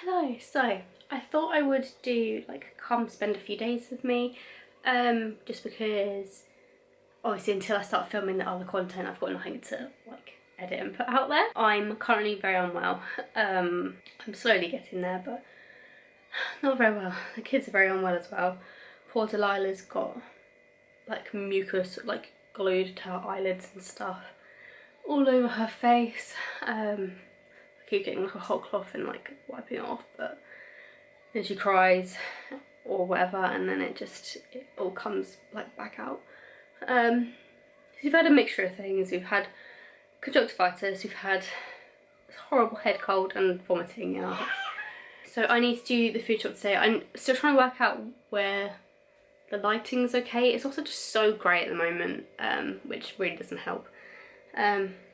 Hello, so I thought I would do like come spend a few days with me, just because obviously until I start filming the other content I've got nothing to like edit and put out there. I'm currently very unwell. I'm slowly getting there but not very well. The kids are very unwell as well. Poor Delilah's got like mucus like glued to her eyelids and stuff all over her face. I keep getting like a hot cloth and like wiping it off, but then she cries or whatever and then it all comes like back out. So we've had a mixture of things. We've had conjunctivitis, we've had horrible head cold and vomiting. So I need to do the food shop today. I'm still trying to work out where the lighting's okay. It's also just so grey at the moment, which really doesn't help.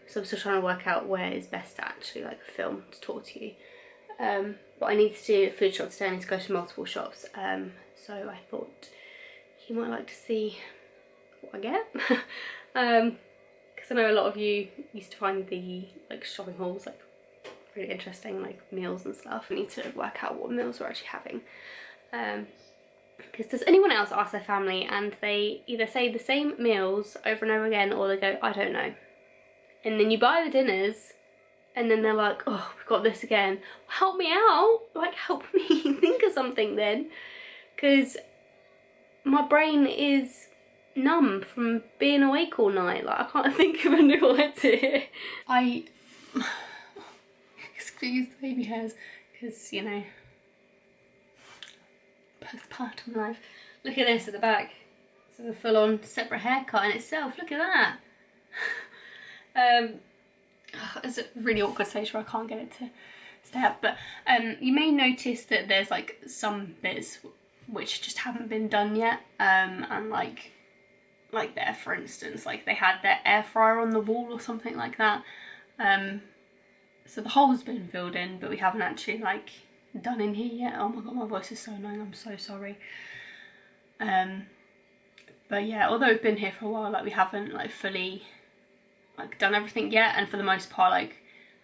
So I'm still trying to work out where is best to actually like film to talk to you. But I need to do a food shop today. I need to go to multiple shops. So I thought you might like to see what I get. Because I know a lot of you used to find the like shopping hauls like really interesting, like meals and stuff. I need to work out what meals we're actually having. Because does anyone else ask their family and they either say the same meals over and over again or they go, I don't know. And then you buy the dinners and then they're like, oh, we've got this again. Help me out, like help me think of something then. Because my brain is numb from being awake all night. Like I can't think of a new idea. Excuse the baby hairs because, you know, postpartum life. Look at this at the back. This is a full-on separate haircut in itself. Look at that. It's a really awkward stage where I can't get it to stay up, but you may notice that there's like some bits which just haven't been done yet, and like there, for instance, like they had their air fryer on the wall or something like that, so the hole's been filled in but we haven't actually like done in here yet. Oh my god, my voice is so annoying, I'm so sorry. But yeah, although we've been here for a while, like we haven't like fully like done everything yet, and for the most part, like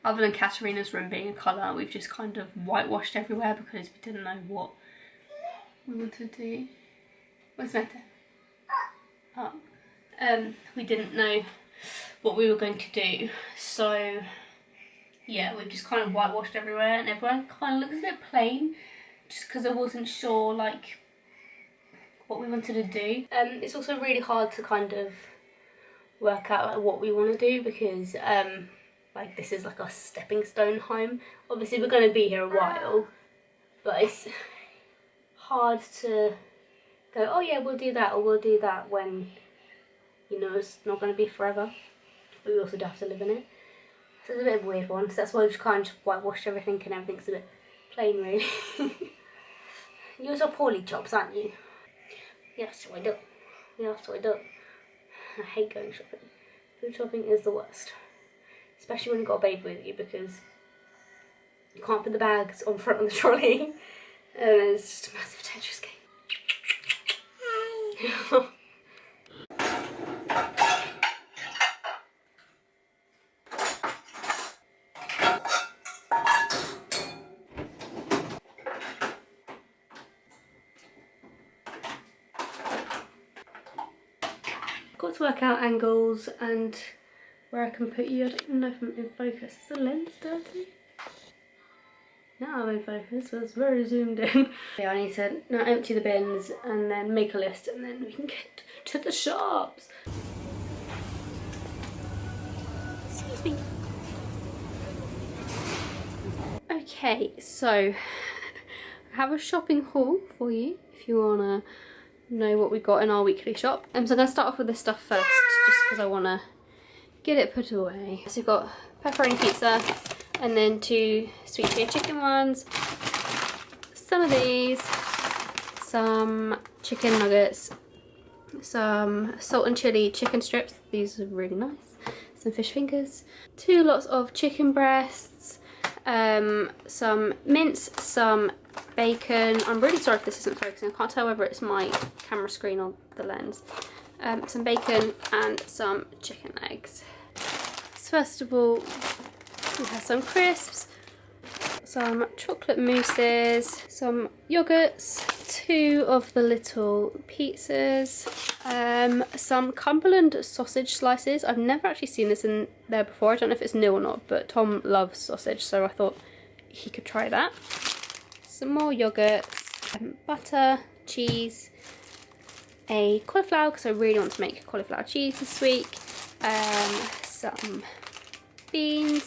other than Katerina's room being a colour, we've just kind of whitewashed everywhere because we didn't know what we wanted to do. What's the matter? Oh. We didn't know what we were going to do, so yeah, we've just kind of whitewashed everywhere and everyone kind of looks a bit plain just because I wasn't sure like what we wanted to do. It's also really hard to kind of work out like what we want to do because like this is like our stepping stone home. Obviously we're going to be here a while, but it's hard to go, oh yeah, we'll do that or we'll do that when, you know, it's not going to be forever, but we also do have to live in it. So it's a bit of a weird one, so that's why we've just kind of whitewashed everything and everything's a bit plain really. Yours are poorly chops, aren't you? Yes, I do. Yes, I do. I hate going shopping. Food shopping is the worst. Especially when you've got a baby with you because you can't put the bags on front of the trolley. And it's just a massive Tetris game. Got to work out angles and where I can put you. I don't even know if I'm in focus. Is the lens dirty? Now I'm in focus, so it's very zoomed in. Yeah, I need to now empty the bins and then make a list and then we can get to the shops. Excuse me. Okay, so I have a shopping haul for you if you wanna know what we got in our weekly shop. So I'm going to start off with this stuff first just because I want to get it put away. So we've got pepperoni pizza and then 2 sweet potato chicken ones, some of these, some chicken nuggets, some salt and chili chicken strips, these are really nice, some fish fingers, 2 lots of chicken breasts, some mince, some bacon. I'm really sorry if this isn't focusing. I can't tell whether it's my camera screen or the lens. Some bacon and some chicken legs. So first of all, we have some crisps, some chocolate mousses, some yogurts, 2 of the little pizzas, some Cumberland sausage slices. I've never actually seen this in there before. I don't know if it's new or not, but Tom loves sausage, so I thought he could try that. Some more yogurts, butter, cheese, a cauliflower because I really want to make cauliflower cheese this week, some beans,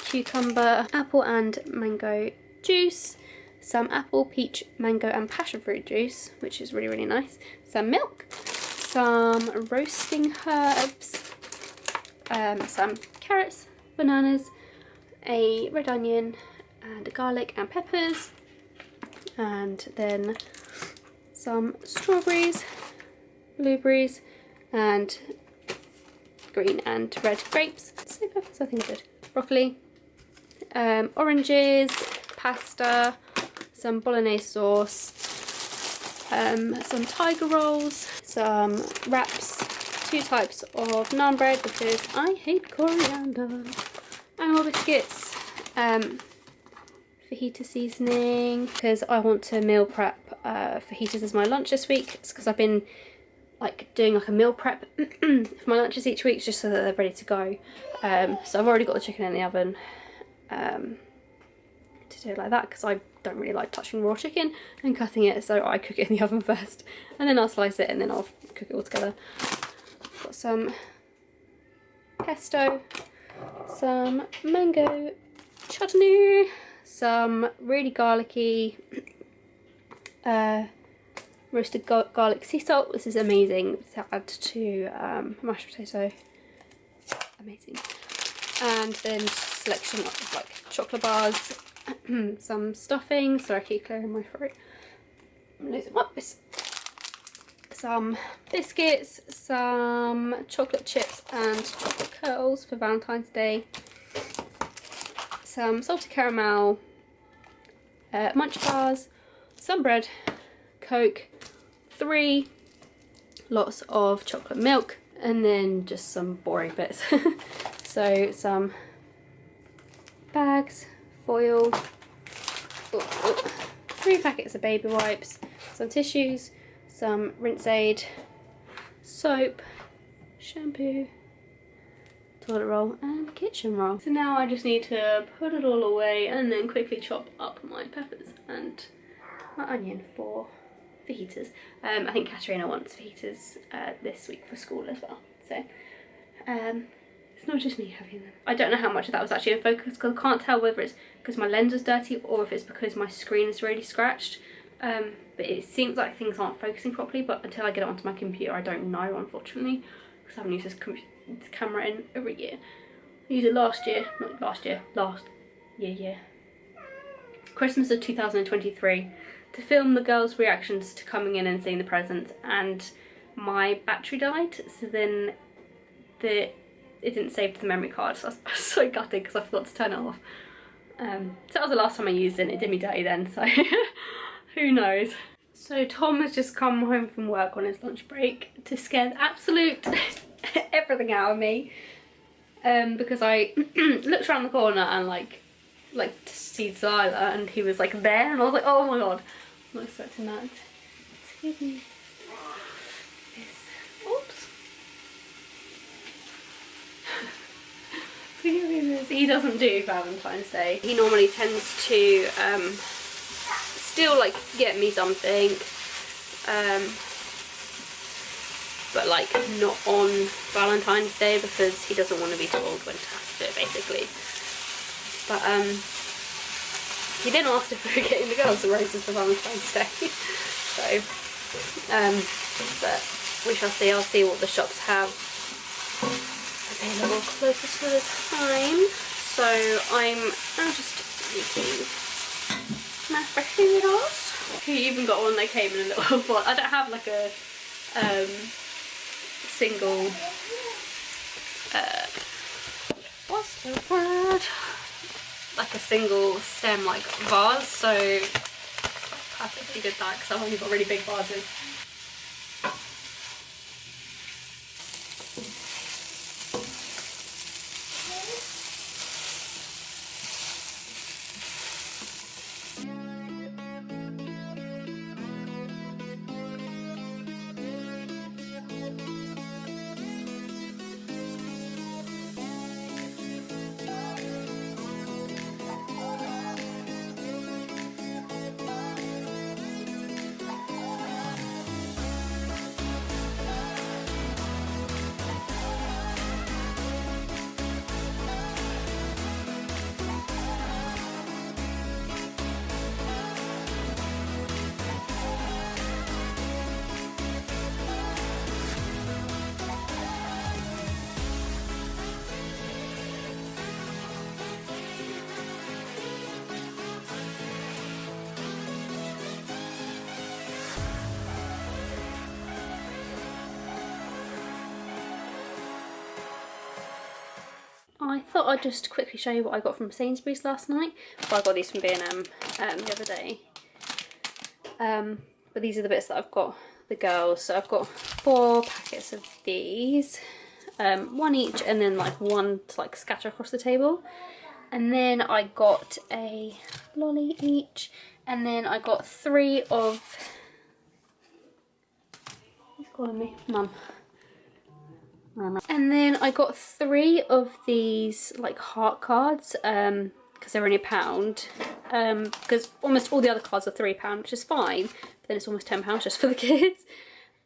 cucumber, apple and mango juice, some apple, peach, mango and passion fruit juice, which is really, really nice, some milk, some roasting herbs, some carrots, bananas, a red onion and a garlic and peppers, and then some strawberries, blueberries and green and red grapes. So peppers I think are good. Broccoli, oranges, pasta, some bolognese sauce, some tiger rolls, some wraps, 2 types of naan bread because I hate coriander, and more biscuits, fajita seasoning because I want to meal prep fajitas as my lunch this week. It's because I've been like doing like a meal prep for my lunches each week just so that they're ready to go. So I've already got the chicken in the oven to do it like that because I don't really like touching raw chicken and cutting it, so I cook it in the oven first and then I'll slice it and then I'll cook it all together. Got some pesto, some mango chutney, some really garlicky roasted garlic sea salt. This is amazing to add to mashed potato. Amazing. And then selection of like chocolate bars, some stuffing, so I keep clearing my throat. I'm losing my voice. Some biscuits, some chocolate chips and chocolate curls for Valentine's Day, some salted caramel munch bars, some bread, Coke, 3 lots of chocolate milk, and then just some boring bits. So some bags, foil, 3 packets of baby wipes, some tissues, some rinse aid, soap, shampoo, toilet roll and kitchen roll. So now I just need to put it all away and then quickly chop up my peppers and my onion for fajitas. I think Katerina wants fajitas this week for school as well, so it's not just me having them. I don't know how much of that was actually in focus because I can't tell whether it's because my lens was dirty or if it's because my screen is really scratched. But it seems like things aren't focusing properly, but until I get it onto my computer I don't know, unfortunately, because I haven't used this camera in over a year. I used it last year, Christmas of 2023 to film the girls' reactions to coming in and seeing the presents, and my battery died, so then it didn't save to the memory card, so I was so gutted because I forgot to turn it off. So that was the last time I used it and it did me dirty then, so who knows. So Tom has just come home from work on his lunch break to scare the absolute everything out of me, because I looked around the corner and like to see Zyla and he was like there and I was like, oh my god, I'm not expecting that. Excuse me. Oops. Forgive me this. He doesn't do Valentine's Day. He normally tends to still like get me something, but like not on Valentine's Day because he doesn't want to be told when to have to do it, basically. But he then asked if we were getting the girls the roses for Valentine's Day. So but we shall see. I'll see what the shops have available closer to the time. So I'm just making my fresh noodles. He even got one that came in a little pot. I don't have like a single what's the word? Like a single stem like vase, so it's like perfectly good that because I've only got really big vases. thought I'd just quickly show you what I got from Sainsbury's last night. Well, I got these from B&M the other day. But these are the bits that I've got the girls. So I've got 4 packets of these, 1 each, and then like 1 to like scatter across the table. And then I got a lolly each, and then I got 3 of... Who's calling me? Mum. And then I got 3 of these like heart cards, because they're only £1. Because almost all the other cards are £3, which is fine. But then it's almost £10 just for the kids.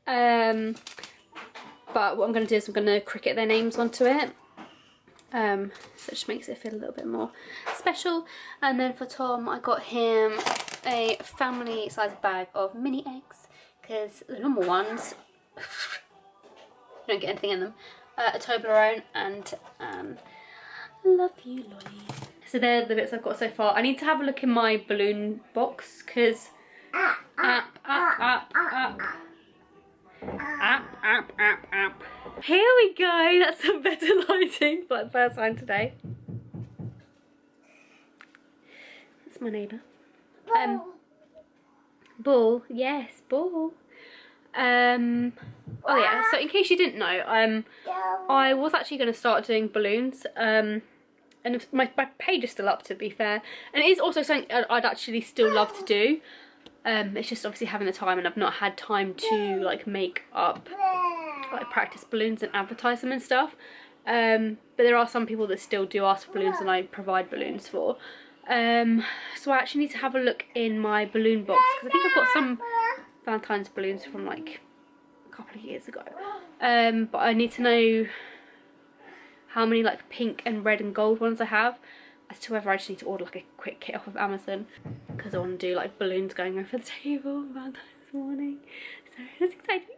But what I'm going to do is I'm going to cricket their names onto it. So it just makes it feel a little bit more special. And then for Tom, I got him a family size bag of mini eggs, because the normal ones you don't get anything in them. A Toblerone and love you lolly. So they're the bits I've got so far. I need to have a look in my balloon box, because here we go. That's some better lighting for the first time today. That's my neighbour. Ball, yes, ball. Oh yeah, so in case you didn't know, I was actually going to start doing balloons, and my page is still up, to be fair, and it is also something I'd actually still love to do. It's just obviously having the time, and I've not had time to like make up, like practice balloons and advertise them and stuff. But there are some people that still do ask for balloons, and I provide balloons for. So I actually need to have a look in my balloon box, because I think I've got some Valentine's balloons from like a couple of years ago. But I need to know how many like pink and red and gold ones I have, as to whether I just need to order like a quick kit off of Amazon, because I want to do like balloons going over the table on Valentine's morning. So it's exciting.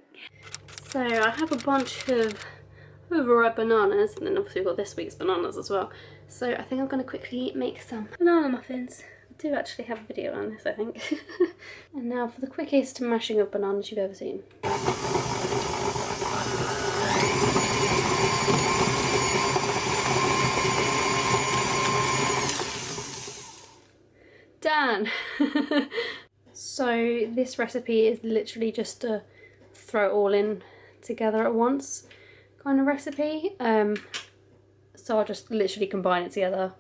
So I have a bunch of overripe bananas, and then obviously we've got this week's bananas as well. So I think I'm going to quickly make some banana muffins. I do actually have a video on this, I think. And now for the quickest mashing of bananas you've ever seen. Done! So this recipe is literally just to throw it all in together at once kind of recipe. So I'll just literally combine it together,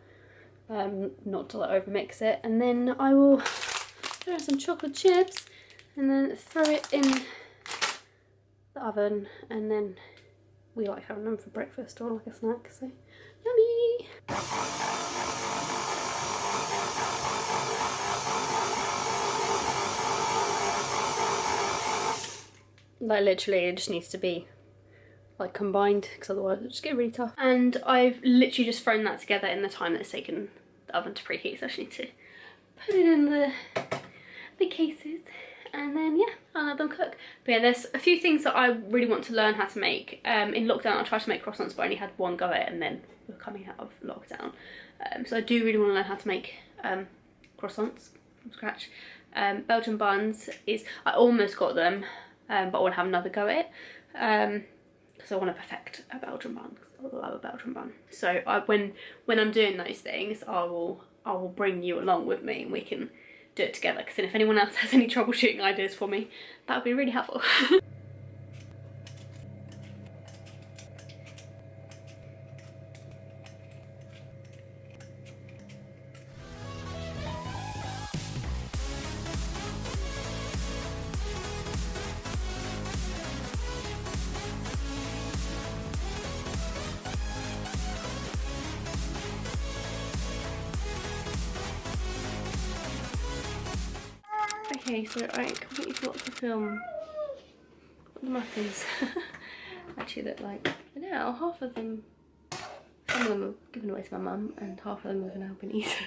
not to like over mix it, and then I will throw in some chocolate chips and then throw it in the oven, and then we like having them for breakfast or like a snack, so yummy! Like literally it just needs to be like combined, because otherwise it'll just get really tough. And I've literally just thrown that together in the time that it's taken the oven to preheat, so I just need to put it in the cases, and then yeah, I'll let them cook. But yeah, there's a few things that I really want to learn how to make. In lockdown I tried to make croissants, but I only had one go at it, and then we're coming out of lockdown. So I do really want to learn how to make croissants from scratch. Belgian buns is, I almost got them, but I want to have another go at it. Because I want to perfect a Belgian bun, because I love a Belgian bun. So when I'm doing those things, I will bring you along with me, and we can do it together. Because then if anyone else has any troubleshooting ideas for me, that would be really helpful. Okay, so I completely forgot to film what the muffins actually look like. But now half of them, some of them are given away to my mum, and half of them have now been eaten.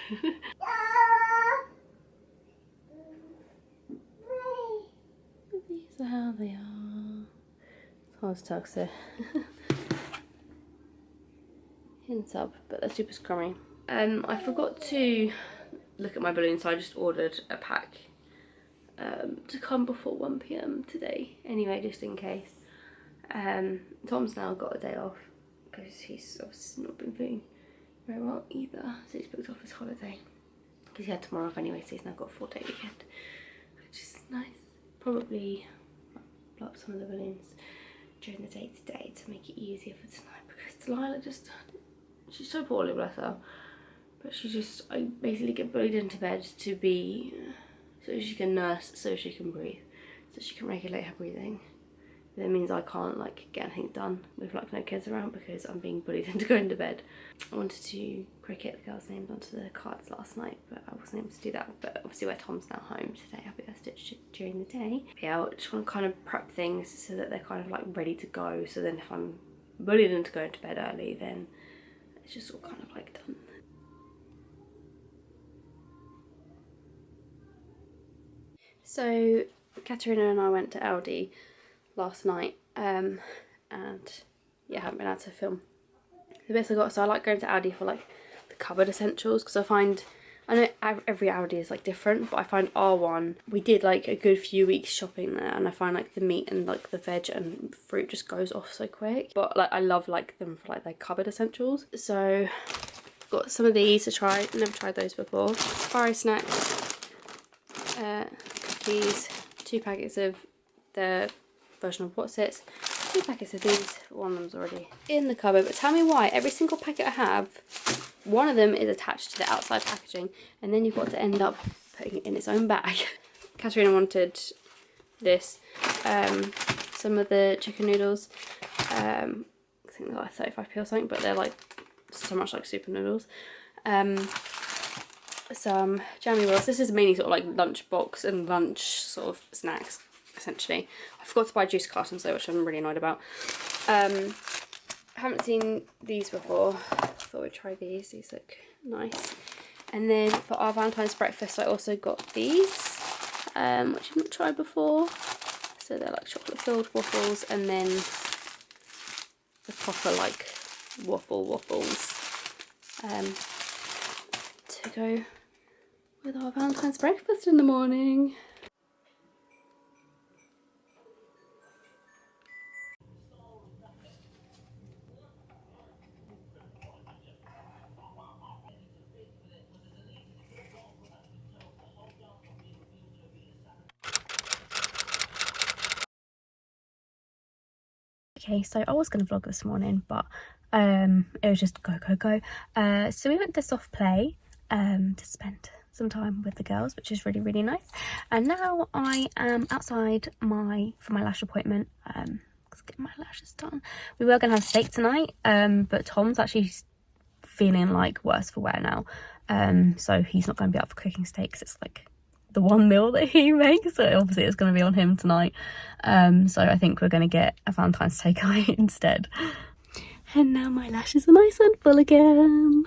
These are how they are. It's hard to tell because they're hints up, but they're super scrummy. I forgot to look at my balloons, so I just ordered a pack to come before 1 PM today, anyway, just in case. Tom's now got a day off because he's obviously not been feeling very well either. So he's booked off his holiday. Because he had tomorrow off anyway, so he's now got a 4-day weekend. Which is nice. Probably blow up some of the balloons during the day today to make it easier for tonight. Because Delilah just, she's so poorly, bless her. But she just, I basically get bullied into bed to be, so she can nurse, so she can breathe. So she can regulate her breathing. That means I can't like get anything done with like no kids around because I'm being bullied into going to bed. I wanted to cricket the girls' names onto the cards last night, but I wasn't able to do that. But obviously where Tom's now home today, I'll be able to stitch it during the day. Yeah, I just want to kind of prep things so that they're kind of like ready to go. So then if I'm bullied into going to bed early, then it's just all kind of like done. So Katerina and I went to Aldi last night and yeah, I haven't been able to film the bits I got. So I like going to Aldi for like the cupboard essentials because I know every Aldi is like different, but I find our one, we did like a good few weeks shopping there, and I find like the meat and like the veg and fruit just goes off so quick. But like I love like them for like their cupboard essentials. So got some of these to try. Never tried those before. Fiery snacks, cookies, 2 packets of the version of what's it, 2 packets of these. One of them's already in the cupboard, but tell me why every single packet I have, one of them is attached to the outside packaging, and then you've got to end up putting it in its own bag. Katerina wanted this, some of the chicken noodles, I think they're like 35p or something, but they're like so much like super noodles. Some jammy rolls. This is mainly sort of like lunch box and lunch sort of snacks essentially. I forgot to buy juice cartons though, which I'm really annoyed about. I haven't seen these before. Thought we'd try these. These look nice. And then for our Valentine's breakfast I also got these, which I've not tried before. So they're like chocolate filled waffles, and then the proper like waffles to go with our Valentine's breakfast in the morning. Okay, so I was going to vlog this morning, but it was just go. So we went to soft play to spend some time with the girls, which is really, really nice. And now I am outside for my lash appointment, to get my lashes done. We were going to have steak tonight, but Tom's actually feeling like worse for wear now, so he's not going to be up for cooking steak because it's like the one meal that he makes, so obviously it's going to be on him tonight. So I think we're going to get a Valentine's takeaway instead. And now my lashes are nice and full again.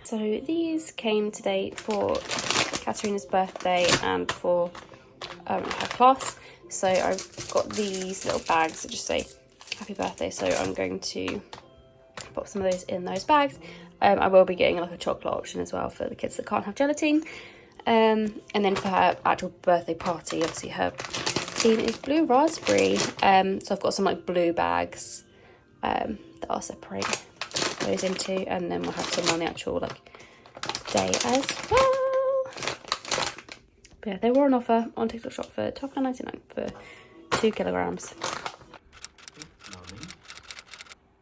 So these came today for Katerina's birthday and for her class. So I've got these little bags that just say happy birthday, so I'm going to pop some of those in those bags. I will be getting like a chocolate option as well for the kids that can't have gelatine. And then for her actual birthday party, obviously her theme is blue raspberry. So I've got some like blue bags that I'll separate those into, and then we'll have some on the actual like day as well. But yeah, they were on offer on TikTok Shop for £12.99 for 2 kilograms.